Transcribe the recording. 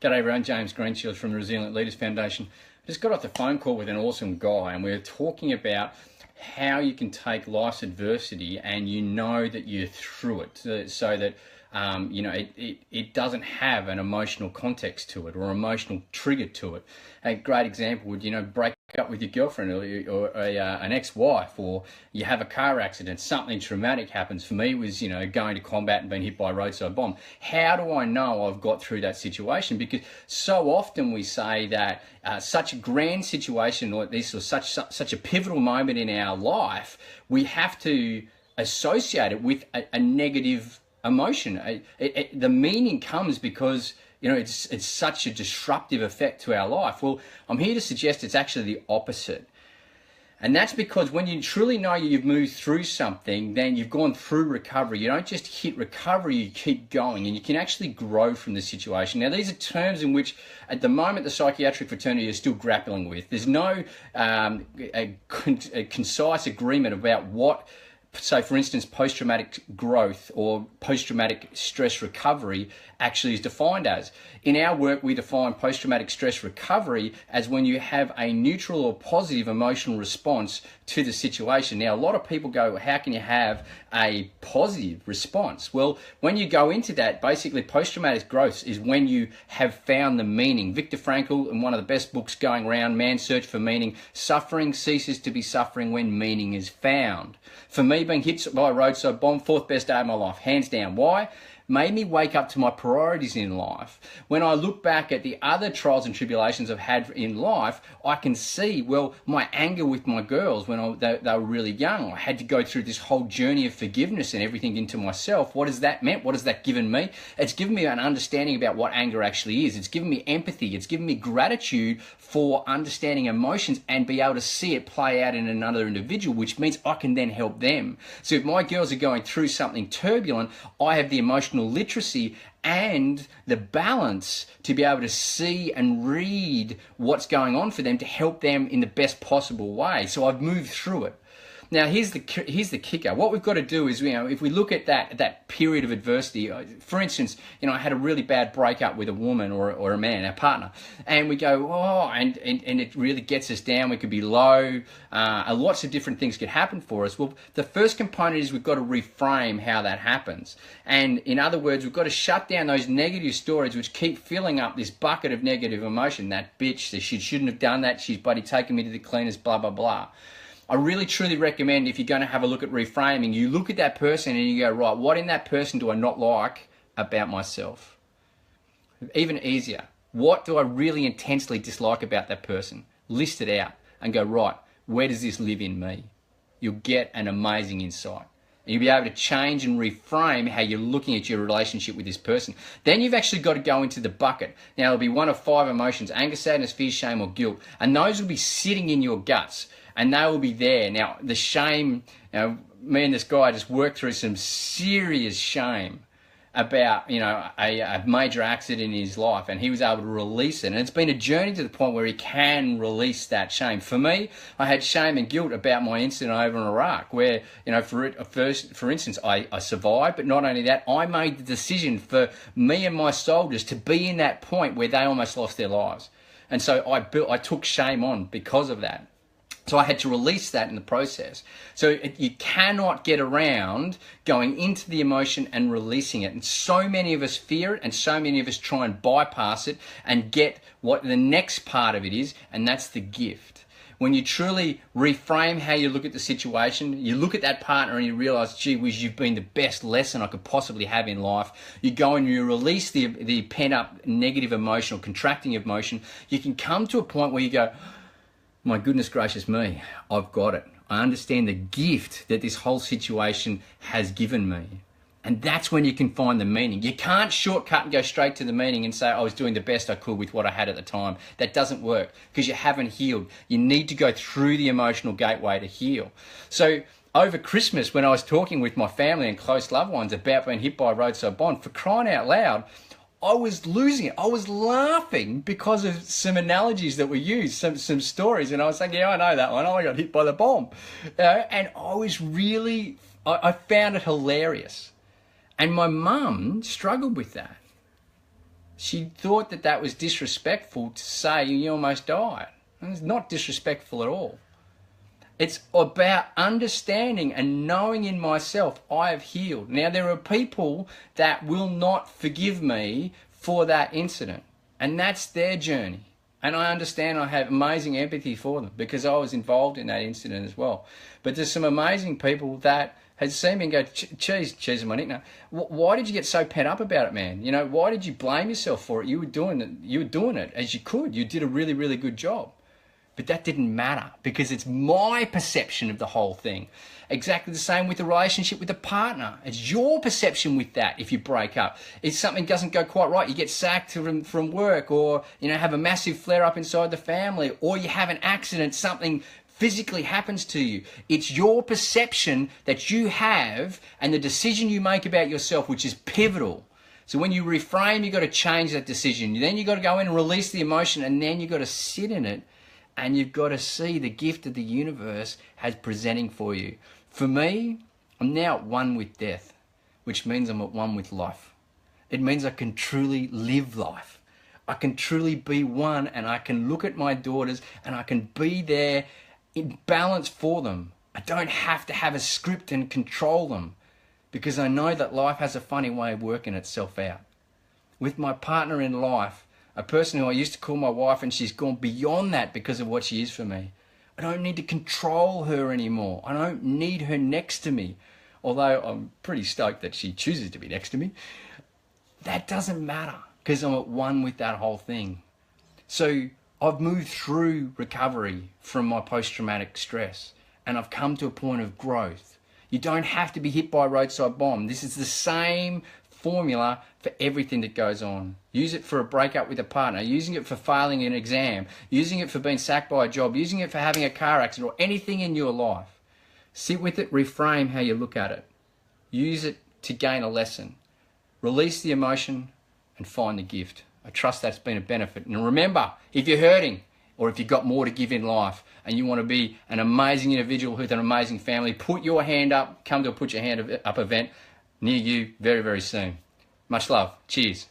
G'day everyone, James Greenshields from the Resilient Leaders Foundation. I just got off the phone call with an awesome guy and we were talking about how you can take life's adversity and you know that you're through it so that it doesn't have an emotional context to it or emotional trigger to it. A great example would, break up with your girlfriend or an ex-wife, or you have a car accident, something traumatic happens. For me, it was, going to combat and being hit by a roadside bomb. How do I know I've got through that situation? Because so often we say that such a grand situation like this or such a pivotal moment in our life, we have to associate it with a negative emotion. The meaning comes because it's such a disruptive effect to our life. Well, I'm here to suggest it's actually the opposite. And that's because when you truly know you've moved through something, then you've gone through recovery. You don't just hit recovery, you keep going, and you can actually grow from the situation. Now, these are terms in which, at the moment, the psychiatric fraternity is still grappling with. There's no a concise agreement about what. So, for instance, post-traumatic growth or post-traumatic stress recovery actually is defined as. In our work, we define post-traumatic stress recovery as when you have a neutral or positive emotional response to the situation. Now, a lot of people go, how can you have a positive response? Well, when you go into that, basically post-traumatic growth is when you have found the meaning. Viktor Frankl, in one of the best books going around, Man's Search for Meaning, suffering ceases to be suffering when meaning is found. For me, being hit by a roadside bomb, fourth best day of my life, hands down. Why? Made me wake up to my priorities in life. When I look back at the other trials and tribulations I've had in life, I can see, well, my anger with my girls when they were really young. I had to go through this whole journey of forgiveness and everything into myself. What has that meant? What has that given me? It's given me an understanding about what anger actually is. It's given me empathy. It's given me gratitude for understanding emotions and be able to see it play out in another individual, which means I can then help them. So if my girls are going through something turbulent, I have the emotional literacy and the balance to be able to see and read what's going on for them to help them in the best possible way. So I've moved through it. Now, here's the kicker. What we've got to do is, if we look at that period of adversity, for instance, I had a really bad breakup with a woman or a man, our partner, and we go, and it really gets us down. We could be low. Lots of different things could happen for us. Well, the first component is we've got to reframe how that happens. And in other words, we've got to shut down those negative stories which keep filling up this bucket of negative emotion. That bitch, she shouldn't have done that. She's bloody taken me to the cleaners, blah, blah, blah. I really truly recommend, if you're going to have a look at reframing, you look at that person and you go, right, what in that person do I not like about myself? Even easier, what do I really intensely dislike about that person? List it out and go, right, where does this live in me? You'll get an amazing insight. And you'll be able to change and reframe how you're looking at your relationship with this person. Then you've actually got to go into the bucket. Now, there'll be one of 5 emotions: anger, sadness, fear, shame, or guilt. And those will be sitting in your guts. And they will be there. Now, the shame, me and this guy just worked through some serious shame about, a major accident in his life, and he was able to release it. And it's been a journey to the point where he can release that shame. For me, I had shame and guilt about my incident over in Iraq, where, for instance, I survived, but not only that, I made the decision for me and my soldiers to be in that point where they almost lost their lives. And so I took shame on because of that. So I had to release that in the process. So you cannot get around going into the emotion and releasing it. And so many of us fear it, and so many of us try and bypass it and get what the next part of it is, and that's the gift. When you truly reframe how you look at the situation, you look at that partner and you realize, gee whiz, you've been the best lesson I could possibly have in life. You go and you release the pent-up negative emotion or contracting emotion. You can come to a point where you go, my goodness gracious me, I've got it. I understand the gift that this whole situation has given me. And that's when you can find the meaning. You can't shortcut and go straight to the meaning and say, I was doing the best I could with what I had at the time. That doesn't work because you haven't healed. You need to go through the emotional gateway to heal. So over Christmas, when I was talking with my family and close loved ones about being hit by a roadside bomb, for crying out loud, I was losing it. I was laughing because of some analogies that were used, some stories. And I was saying, yeah, I know that one. Oh, I got hit by the bomb. And I was really, I found it hilarious. And my mum struggled with that. She thought that that was disrespectful to say you almost died. And it's not disrespectful at all. It's about understanding and knowing in myself I have healed. Now, there are people that will not forgive me for that incident, and that's their journey. And I understand, I have amazing empathy for them because I was involved in that incident as well. But there's some amazing people that had seen me and go, Cheese is my nickname. Why did you get so pent up about it, man? You know, why did you blame yourself for it? You were doing it as you could. You did a really, really good job. But that didn't matter because it's my perception of the whole thing. Exactly the same with the relationship with a partner. It's your perception with that if you break up. If something doesn't go quite right, you get sacked from work, or have a massive flare-up inside the family, or you have an accident, something physically happens to you. It's your perception that you have and the decision you make about yourself, which is pivotal. So when you reframe, you've got to change that decision. Then you've got to go in and release the emotion, and then you've got to sit in it. And you've got to see the gift that the universe has presenting for you. For me, I'm now at one with death, which means I'm at one with life. It means I can truly live life. I can truly be one, and I can look at my daughters and I can be there in balance for them. I don't have to have a script and control them because I know that life has a funny way of working itself out. With my partner in life, a person who I used to call my wife, and she's gone beyond that because of what she is for me. I don't need to control her anymore. I don't need her next to me. Although I'm pretty stoked that she chooses to be next to me. That doesn't matter because I'm at one with that whole thing. So I've moved through recovery from my post-traumatic stress, and I've come to a point of growth. You don't have to be hit by a roadside bomb. This is the same formula for everything that goes on. Use it for a breakup with a partner, using it for failing an exam, using it for being sacked by a job, using it for having a car accident, or anything in your life. Sit with it, reframe how you look at it. Use it to gain a lesson. Release the emotion and find the gift. I trust that's been a benefit. And remember, if you're hurting, or if you've got more to give in life and you want to be an amazing individual with an amazing family, put your hand up, come to a Put Your Hand Up event near you very, very soon. Much love. Cheers.